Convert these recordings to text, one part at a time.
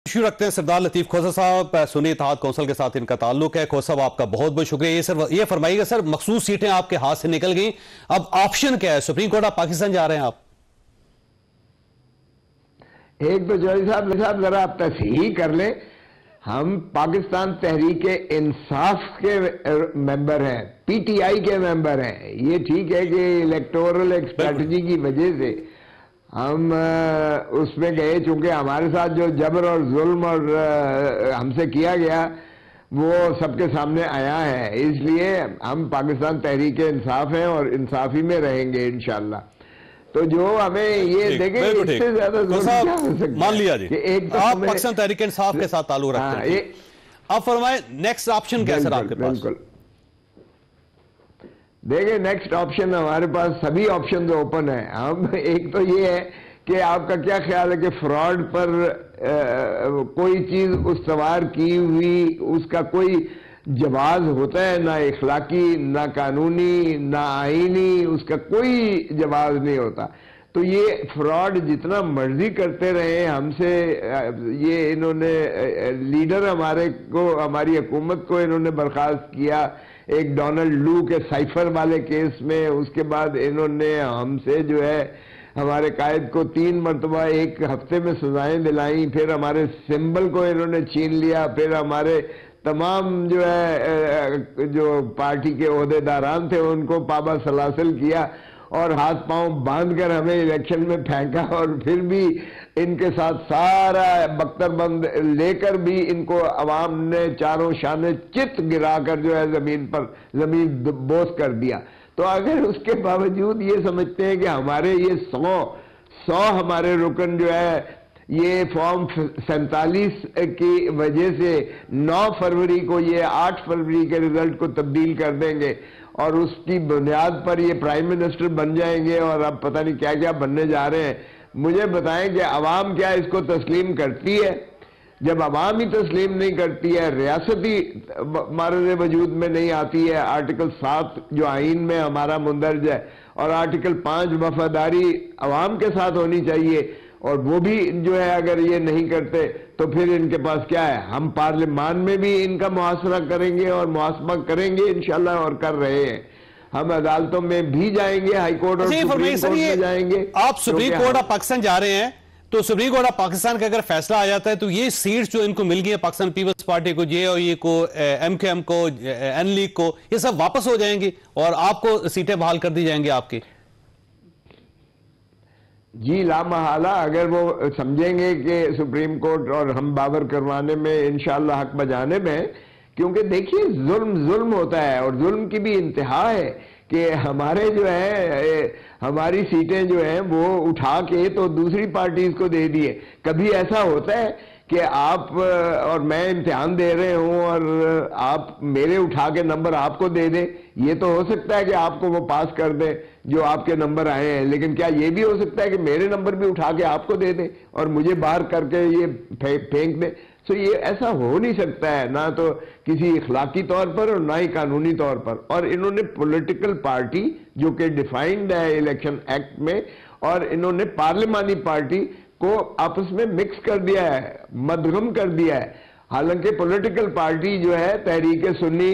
Issue रखते हैं सरदार लतीफ खोसा साहब, सुन्नी इत्तेहाद कौंसिल के साथ इनका ताल्लुक है। खोसा साहब आपका बहुत बहुत शुक्रिया। ये फरमाइएगा सर, मखसूस सीटें आपके हाथ से निकल गई, अब ऑप्शन क्या है? सुप्रीम कोर्ट ऑफ पाकिस्तान जा रहे हैं आप? एक तो जॉय साहब जरा आप तस्हीह कर लें, हम पाकिस्तान तहरीक इंसाफ के मेंबर हैं, पीटीआई के मेंबर हैं। ये ठीक है कि इलेक्टोरल एक स्ट्रेटजी की वजह से हम उसमें गए, चूंकि हमारे साथ जो जबर और जुल्म और हमसे किया गया वो सबके सामने आया है, इसलिए हम पाकिस्तान तहरीक इंसाफ हैं और इंसाफी में रहेंगे इंशाल्लाह। तो जो हमें ये देखें, इससे ज्यादा क्या हो सकता है? मान लिया जी एक तो आप पाकिस्तान तहरीक इंसाफ के साथ ताल्लुक रखते हैं, आप फरमाएं नेक्स्ट ऑप्शन क्या है सर आपके पास? बिल्कुल देखिए, नेक्स्ट ऑप्शन हमारे पास सभी ऑप्शन तो ओपन है। हम एक तो ये है कि आपका क्या ख्याल है कि फ्रॉड पर कोई चीज उस्तवार की हुई उसका कोई जवाज होता है? ना इखलाकी, ना कानूनी, ना आईनी, उसका कोई जवाज नहीं होता। तो ये फ्रॉड जितना मर्जी करते रहे हमसे, ये इन्होंने लीडर हमारे को, हमारी हुकूमत को इन्होंने बर्खास्त किया एक डोनाल्ड लू के साइफर वाले केस में, उसके बाद इन्होंने हमसे जो है हमारे कायद को 3 मरतबा एक हफ्ते में सजाएं दिलाई, फिर हमारे सिंबल को इन्होंने छीन लिया, फिर हमारे तमाम जो है जो पार्टी के ओहदेदारान थे उनको पाबा सलासिल किया और हाथ पांव बांध कर हमें इलेक्शन में फेंका, और फिर भी इनके साथ सारा बख्तरबंद लेकर भी इनको अवाम ने चारों शाने चित गिराकर जो है जमीन बोस कर दिया। तो अगर उसके बावजूद ये समझते हैं कि हमारे ये 100 हमारे रुकन जो है ये फॉर्म 47 की वजह से 9 फरवरी को ये 8 फरवरी के रिजल्ट को तब्दील कर देंगे और उसकी बुनियाद पर ये प्राइम मिनिस्टर बन जाएंगे और अब पता नहीं क्या क्या बनने जा रहे हैं। मुझे बताएं कि अवाम क्या इसको तस्लीम करती है? जब अवाम ही तस्लीम नहीं करती है, रियासत ही हमारे वजूद में नहीं आती है, आर्टिकल 7 जो आइन में हमारा मुंदरज है और आर्टिकल 5 वफादारी अवाम के साथ होनी चाहिए, और वो भी जो है अगर ये नहीं करते तो फिर इनके पास क्या है? हम पार्लियामान में भी इनका मुहासरा करेंगे और मुहासबा करेंगे इंशाल्लाह, और कर रहे हैं। हम अदालतों में भी जाएंगे, हाई कोर्ट और सुप्रीम कोर्ट में जाएंगे। आप सुप्रीम कोर्ट ऑफ पाकिस्तान जा रहे हैं, तो सुप्रीम कोर्ट ऑफ पाकिस्तान का अगर फैसला आ जाता है तो ये सीट्स जो इनको मिल गई है पाकिस्तान पीपल्स पार्टी को, JOE को, MKM को, N लीग को, ये सब वापस हो जाएंगी और आपको सीटें बहाल कर दी जाएंगी आपकी? जी लामहाला, अगर वो समझेंगे कि सुप्रीम कोर्ट और हम बावर करवाने में इंशाल्लाह हक बजाने में, क्योंकि देखिए जुल्म होता है और जुल्म की भी इंतहा है कि हमारे जो है हमारी सीटें जो हैं वो उठा के तो दूसरी पार्टीज को दे दिए। कभी ऐसा होता है कि आप और मैं इम्तिहान दे रहे हूं और आप मेरे उठा के नंबर आपको दे दें? ये तो हो सकता है कि आपको वो पास कर दें जो आपके नंबर आए हैं, लेकिन क्या ये भी हो सकता है कि मेरे नंबर भी उठा के आपको दे दें और मुझे बाहर करके ये फेंक दें? तो ये ऐसा हो नहीं सकता है, ना तो किसी इखलाकी तौर पर और ना ही कानूनी तौर पर। और इन्होंने पॉलिटिकल पार्टी जो कि डिफाइंड है इलेक्शन एक्ट में, और इन्होंने पार्लिमानी पार्टी को आपस में मिक्स कर दिया है, मदगम कर दिया है। हालांकि पॉलिटिकल पार्टी जो है तहरीक सुन्नी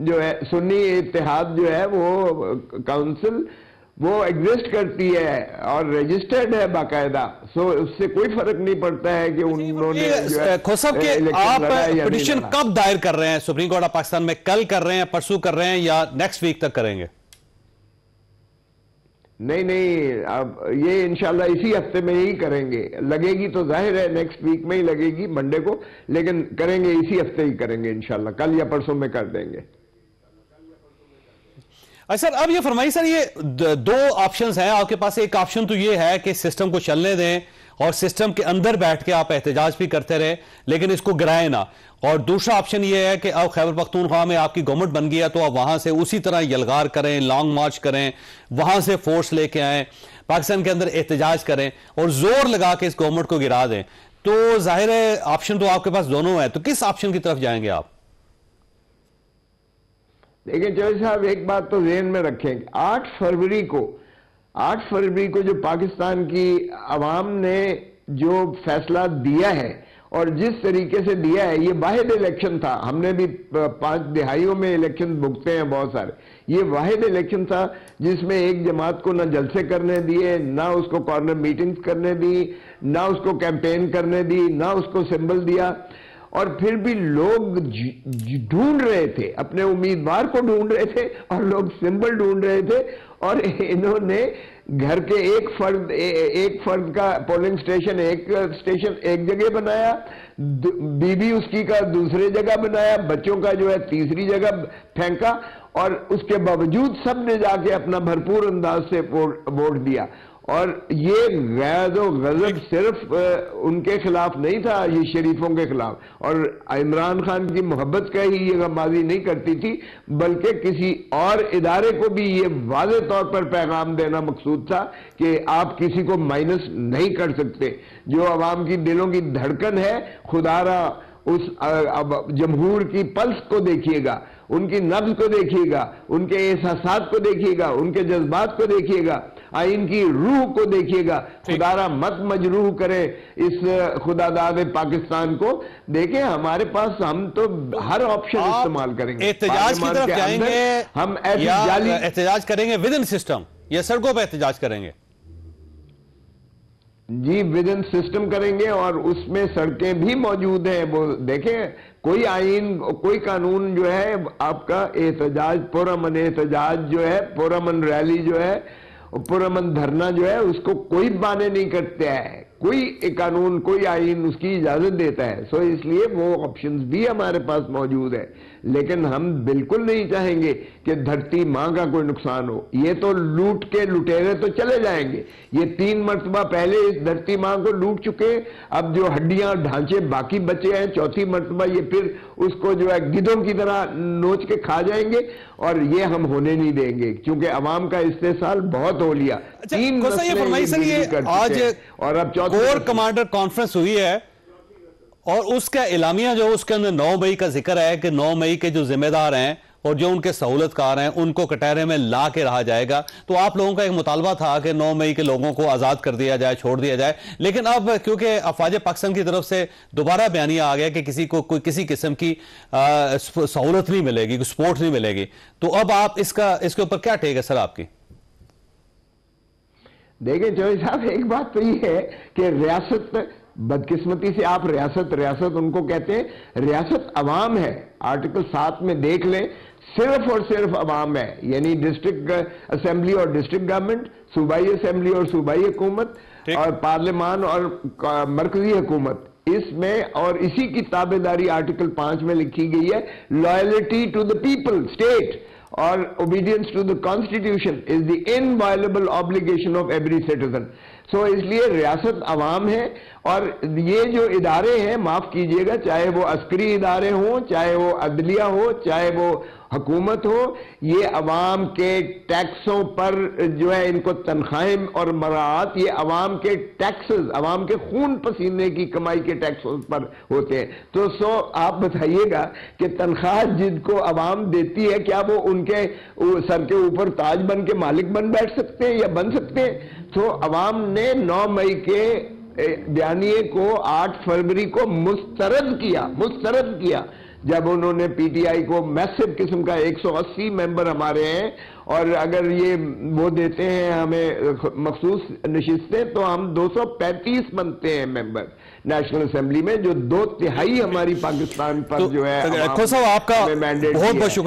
जो है, सुन्नी इत्तेहाद जो है वो काउंसिल वो एग्जिस्ट करती है और रजिस्टर्ड है बाकायदा, सो उससे कोई फर्क नहीं पड़ता है कि उन्होंने खोसा के आप पिटीशन कब दायर कर रहे हैं सुप्रीम कोर्ट ऑफ पाकिस्तान में? कल कर रहे हैं, परसों कर रहे हैं, या नेक्स्ट वीक तक करेंगे? नहीं, अब ये इंशाल्लाह इसी हफ्ते में ही करेंगे। लगेगी तो जाहिर है नेक्स्ट वीक में ही लगेगी, मंडे को, लेकिन करेंगे इसी हफ्ते ही करेंगे इंशाल्लाह, कल या परसों में कर देंगे। सर अब ये फरमाइए सर, ये 2 ऑप्शंस हैं आपके पास। एक ऑप्शन तो ये है कि सिस्टम को चलने दें और सिस्टम के अंदर बैठ के आप एहतजाज भी करते रहे लेकिन इसको गिराए ना, और दूसरा ऑप्शन ये है कि अब खैबर पख्तूनख्वा में आपकी गवर्नमेंट बन गई है तो आप वहां से उसी तरह यलगार करें, लॉन्ग मार्च करें, वहां से फोर्स लेके आए, पाकिस्तान के अंदर एहतजाज करें और जोर लगा के इस गवर्नमेंट को गिरा दें। तो जाहिर है ऑप्शन तो आपके पास दोनों है, तो किस ऑप्शन की तरफ जाएंगे आप? देखिए जज साहब, एक बात तो ज़हन में रखें, 8 फरवरी को जो पाकिस्तान की अवाम ने जो फैसला दिया है اور جس طریقے سے دیا ہے، یہ واحد الیکشن تھا. ہم نے بھی 5 دہائیوں میں الیکشن بھگتے ہیں بہت سارے. یہ واحد الیکشن تھا جس میں ایک جماعت کو نہ جلسے کرنے دیے، نہ اس کو کارنر میٹنگز کرنے دی، نہ اس کو کیمپین کرنے دی، نہ اس کو سمبل دیا. اور پھر بھی لوگ ڈھونڈ رہے تھے، اپنے امیدوار کو ڈھونڈ رہے تھے اور لوگ سمبل ڈھونڈ رہے تھے. اور انہوں نے گھر کے ایک فرد کا پولنگ اسٹیشن ایک جگہ بنایا، بیوی اس کی کا دوسرے جگہ بنایا، بچوں کا جو ہے تیسری جگہ پھینکا، اور اس کے باوجود سب نے جا کے اپنا بھرپور انداز سے ووٹ دیا. اور یہ غیظ و غضب صرف ان کے خلاف نہیں تھا، یہ شریفوں کے خلاف. اور عمران خان کی محبت کا ہی یہ غمازی نہیں کرتی تھی، بلکہ کسی اور ادارے کو بھی یہ واضح طور پر پیغام دینا مقصود تھا کہ آپ کسی کو مائنس نہیں کر سکتے. جو عوام کی دلوں کی دھڑکن ہے، خدا را اس جمہور کی پلس کو دیکھیے گا، ان کی نبض کو دیکھیے گا، ان کے احساسات کو دیکھیے گا، ان کے جذبات کو دیکھیے گا، آئین کی روح کو دیکھیے گا. خدا را مت مجروح کرے اس خدا داد پاکستان کو. دیکھیں ہمارے پاس، ہم تو ہر آپشن استعمال کریں گے. احتجاج کی طرف جائیں گے ہم ایسی احتجاج کریں گے ودن سسٹم یا سڑکوں پہ احتجاج کریں گے؟ جی ودن سسٹم کریں گے، اور اس میں سڑکیں بھی موجود ہیں. وہ دیکھیں، کوئی آئین، کوئی قانون جو ہے آپ کا احتجاج، پرامن احتجاج جو ہے، پرامن ریلی جو ہے، پرامن دھرنا جو ہے، اس کو کوئی بانے نہیں کرتے ہے. کوئی قانون، کوئی آئین اس کی اجازت دیتا ہے. سو اس لیے وہ آپشنز بھی ہمارے پاس موجود ہے. لیکن ہم بالکل نہیں چاہیں گے کہ دھرتی ماں کا کوئی نقصان ہو. یہ تو لوٹ کے لٹیرے تو چلے جائیں گے. یہ 3 مرتبہ پہلے اس دھرتی ماں کو لوٹ چکے. اب جو ہڈیاں ڈھانچے باقی بچے ہیں، 4تھی مرتبہ یہ پھر اس کو جو ہے گدھوں کی طرح نوچ کے کھا جائیں گے. اور یہ ہم ہونے نہیں دیں گے، کیونکہ عوام کا استحصال بہت ہو لیا. 3 آج اور اب کور کمانڈر کانفرنس ہوئی ہے، اور اس کا اعلامیہ جو اس کے اندر 9 مئی کا ذکر ہے کہ 9 مئی کے جو ذمہ دار ہیں اور جو ان کے سہولت کار ہیں ان کو کٹہرے میں لا کے رہا جائے گا. تو آپ لوگوں کا ایک مطالبہ تھا کہ 9 مئی کے لوگوں کو آزاد کر دیا جائے، چھوڑ دیا جائے. لیکن اب کیونکہ افواج پاکستان کی طرف سے دوبارہ بیانیہ آ گیا کہ کسی کو کوئی کسی قسم کی سہولت نہیں ملے گی، سپورٹ نہیں ملے گی، تو اب آپ اس کے اوپر کیا ٹیک ہے سر آپ کی؟ دیکھیں چوہدری صاحب، ایک بات تو یہ ہے کہ ریاست، بدقسمتی سے آپ ریاست ان کو کہتے ہیں. ریاست عوام ہے. آرٹیکل 7 میں دیکھ لیں، صرف اور صرف عوام ہے. یعنی ڈسٹرکٹ اسمبلی اور ڈسٹرکٹ گورنمنٹ، صوبائی اسمبلی اور صوبائی حکومت، اور پارلیمان اور مرکزی حکومت. اس میں اور اسی کی تابعداری آرٹیکل 5 میں لکھی گئی ہے. Loyalty to the people, state, اور obedience to the constitution is the inviolable obligation of every citizen. سو اس لیے ریاست عوام ہے. اور یہ جو ادارے ہیں، معاف کیجئے گا، چاہے وہ عسکری ادارے ہوں، چاہے وہ عدلیہ ہو، چاہے وہ حکومت ہو، یہ عوام کے ٹیکسوں پر جو ہے ان کو تنخواہیں اور مراعات، یہ عوام کے ٹیکسز، عوام کے خون پسینے کی کمائی کے ٹیکسوں پر ہوتے ہیں. تو سو آپ بتائیے گا کہ تنخواہ جن کو عوام دیتی ہے، کیا وہ ان کے سر کے اوپر تاج بن کے مالک بن بیٹھ سکتے ہیں یا بن سکتے ہیں؟ تو عوام نے 9 مئی کے بیانیے کو 8 فروری کو مسترد کیا جب انہوں نے پی ٹی آئی کو میسو قسم کا 180 ممبر ہمارے ہیں، اور اگر یہ وہ دیتے ہیں ہمیں مخصوص نشستیں تو ہم 235 بنتے ہیں ممبر نیشنل اسمبلی میں، جو 2/3 ہماری پاکستان پر جو ہے آپ کا بہت بہت شکریہ.